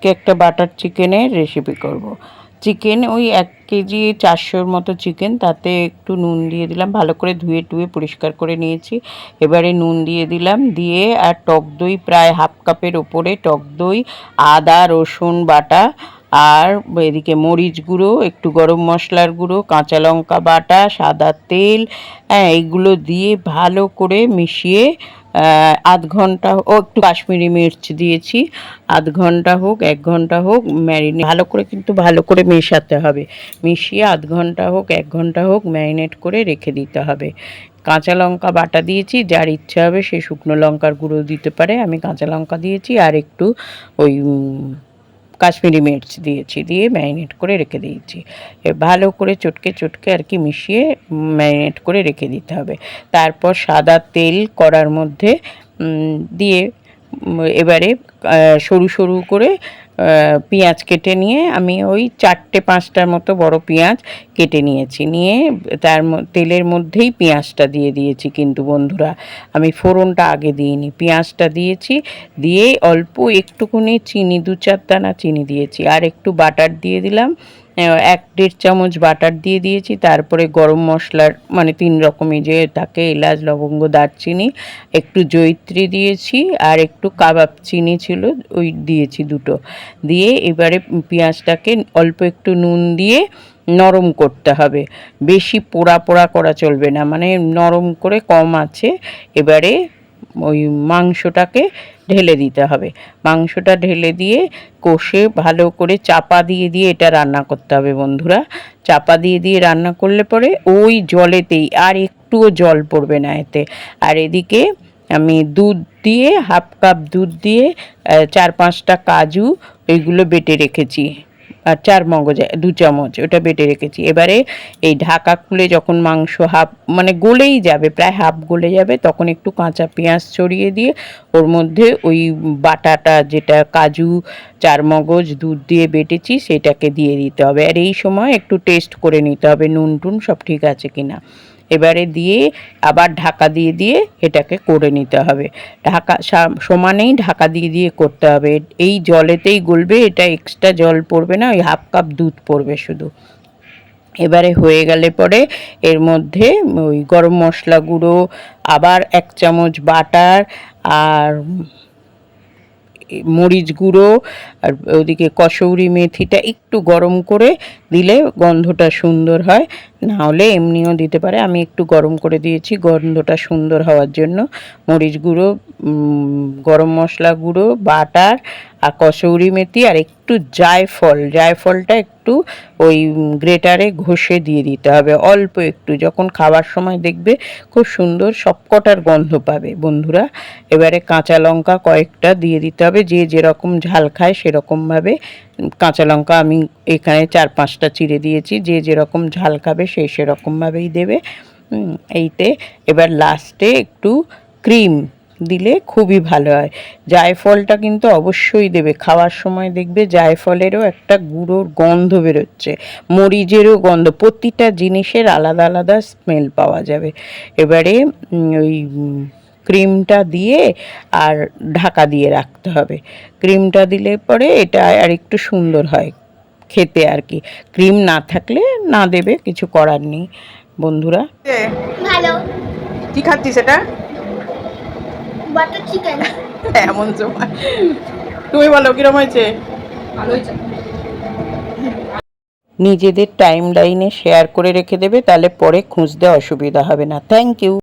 আজকে একটা বাটার চিকেনের রেসিপি করব। চিকেন ওই 1 কেজি 400-র মতো চিকেন, তাতে একটু নুন দিয়ে দিলাম, ভালো করে ধুয়ে টুয়ে পরিষ্কার করে নিয়েছি। এবারে নুন দিয়ে দিলাম, দিয়ে আর টক দই প্রায় হাফ কাপের ওপরে টক দই, আদা রসুন বাটা, আর এদিকে মরিচ গুঁড়ো, একটু গরম মশলার গুঁড়ো, কাঁচা লঙ্কা বাটা, সাদা তেল, হ্যাঁ এইগুলো দিয়ে ভালো করে মিশিয়ে আধ ঘন্টা একটু কাশ্মীরি মির্চ দিয়েছি, আধ ঘন্টা হোক 1 ঘন্টা হোক ম্যারিনেট ভালো করে, কিন্তু ভালো করে মেশাতে হবে। মিশিয়ে আধ ঘন্টা হোক 1 ঘন্টা হোক ম্যারিনেট করে রেখে দিতে হবে। কাঁচা লঙ্কা বাটা দিয়েছি, যার ইচ্ছা হবে সে শুকনো লঙ্কার গুঁড়ো দিতে পারে, আমি কাঁচা লঙ্কা দিয়েছি আর একটু ওই কাশ্মীরি মির্চ দিয়েছি, দিয়ে ম্যারিনেট করে রেখে দিয়েছি। ভালো করে চটকে চটকে আর কি মিশিয়ে ম্যারিনেট করে রেখে দিতে হবে। তারপর সাদা তেল কড়ার মধ্যে দিয়ে এবারে সরু সরু করে পেঁয়াজ কেটে নিয়ে, আমি ওই 4টে-5টার মতো বড় পেঁয়াজ কেটে নিয়েছি, নিয়ে তার তেলের মধ্যেই পেঁয়াজটা দিয়ে দিয়েছি। কিন্তু বন্ধুরা, আমি ফোড়নটা আগে দিইনি, পেঁয়াজটা দিয়েছি, দিয়ে অল্প একটুখানি চিনি, 2-4 দানা চিনি দিয়েছি, আর একটু বাটার দিয়ে দিলাম, 1-1.5 চামচ বাটার দিয়ে দিয়েছি। তারপরে গরম মশলার মানে 3 রকমের যে থাকে, এলাচ লবঙ্গ দারচিনি, একটু জয়িত্রী দিয়েছি, আর একটু কাবাব চিনি ছিল ওই দিয়েছি 2টো, দিয়ে এবারে পেঁয়াজটাকে অল্প একটু নুন দিয়ে নরম করতে হবে, বেশি পোড়া পোড়া করা চলবে না, মানে নরম করে কম আছে। এবারে ওই মাংসটাকে ঢেলে দিতে হবে, মাংসটা ঢেলে দিয়ে কষে ভালো করে চাপা দিয়ে দিয়ে এটা রান্না করতে হবে বন্ধুরা। চাপা দিয়ে দিয়ে রান্না করলে পরে ওই জলেতেই, আর একটুও জল পড়বে না এতে। আর এদিকে আমি দুধ দিয়ে, হাফ কাপ দুধ দিয়ে 4-5টা কাজু ওইগুলো বেটে রেখেছি, আর 4 মগজ 2 চামচ ওটা বেটে রেখেছি। এবারে এই ঢাকা খুলে যখন মাংস হাফ মানে গলেই যাবে, প্রায় হাফ গলে যাবে, তখন একটু কাঁচা পেঁয়াজ ছড়িয়ে দিয়ে ওর মধ্যে ওই বাটাটা, যেটা কাজু 4 মগজ দুধ দিয়ে বেটেছি, সেটাকে দিয়ে দিতে হবে। আর এই সময় একটু টেস্ট করে নিতে হবে নুন টুন সব ঠিক আছে কিনা। এবারে দিয়ে আবার ঢাকা দিয়ে দিয়ে এটাকে করে নিতে হবে, ঢাকা সমানেই ঢাকা দিয়ে দিয়ে করতে হবে। এই জলেতেই গলবে, এটা এক্সট্রা জল পড়বে না, ওই হাফ কাপ দুধ পড়বে শুধু। এবারে হয়ে গেলে পরে এর মধ্যে ওই গরম মশলা গুঁড়ো, আবার 1 চামচ বাটার, আর মরিচ গুঁড়ো, আর ওদিকে কসৌরি মেথিটা একটু গরম করে দিলে গন্ধটা সুন্দর হয়, না হলে এমনিও দিতে পারে, আমি একটু গরম করে দিয়েছি গন্ধটা সুন্দর হওয়ার জন্য। মরিচ গুঁড়ো, গরম মশলা গুঁড়ো, বাটার, আর কসৌরি মেথি, আর একটু জায়ফলটা একটু ওই গ্রেটারে ঘষে দিয়ে দিতে হবে অল্প একটু, যখন খাবার সময় দেখবে খুব সুন্দর সবকটার গন্ধ পাবে বন্ধুরা। এবারে কাঁচা লঙ্কা কয়েকটা দিয়ে দিতে হবে, যে যেরকম ঝাল খায় সেরকমভাবে কাঁচা লঙ্কা আমি এখানে 4-5টা চিড়ে দিয়েছি, যে যেরকম ঝাল খাবে সেই সেরকমভাবেই দেবে। এইতে এবার লাস্টে একটু ক্রিম দিলে খুবই ভালো হয়। জায়ফলটা কিন্তু অবশ্যই দেবে, খাওয়ার সময় দেখবে জায়ফলেরও একটা গুঁড়োর গন্ধ বেরোচ্ছে, মরিচেরও গন্ধ, প্রতিটা জিনিসের আলাদা আলাদা স্মেল পাওয়া যাবে। এবারে ওই ক্রিমটা দিয়ে আর ঢাকা দিয়ে রাখতে হবে, ক্রিমটা দিলে পরে এটা আর একটু সুন্দর হয় খেতে আর কি। ক্রিম না থাকলে না দেবে, কিছু করার নেই বন্ধুরা। ভালো। কি খাচ্ছিস এটা? Butter chicken. এমন সময় তুমি বলো কিরম হয়েছে? ভালো হয়েছে। নিজেদের টাইম লাইনে শেয়ার করে রেখে দেবে, তাহলে পরে খুঁজতে অসুবিধা হবে না। Thank you.